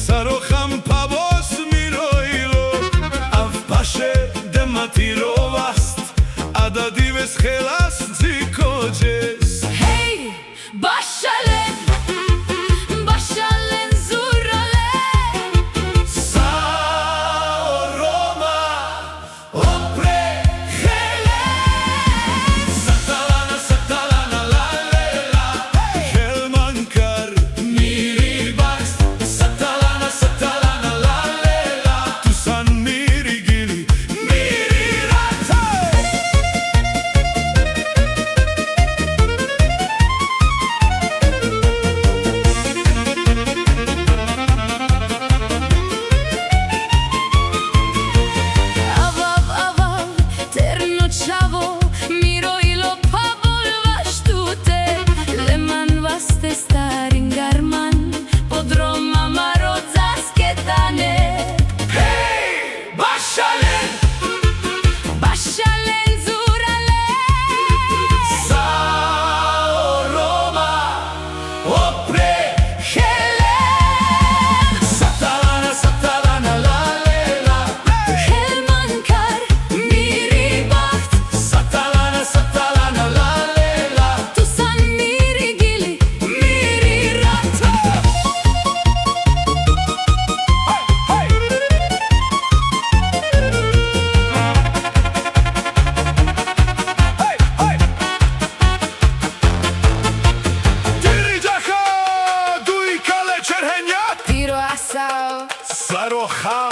Sarocham pavos miroilo, av pashe de matirovast, a da dives chelas zikojes. Hey, Bashalen, Bashalen zurale, Sao Roma, opre cheles, Satalana, Satalana, la lela, Helmankar, miri baks, Satalana, Satalana, la lela, Tusan miri gili, miri rata. avav avav, terno chavo, miro ilo pavol vashtute, leman vaste starin garman, podroma marot zasketane. Hey, Bashalen, Bashalen zurale, Sao Roma, opre cheles, Satalana, Satalana, la lela, Helmankar, miri bacht, Satalana, Satalana, la lela, tusan miri gili, miri rata. Dirijacha, dui kale čerhenjak, Tiro asao, Sarocha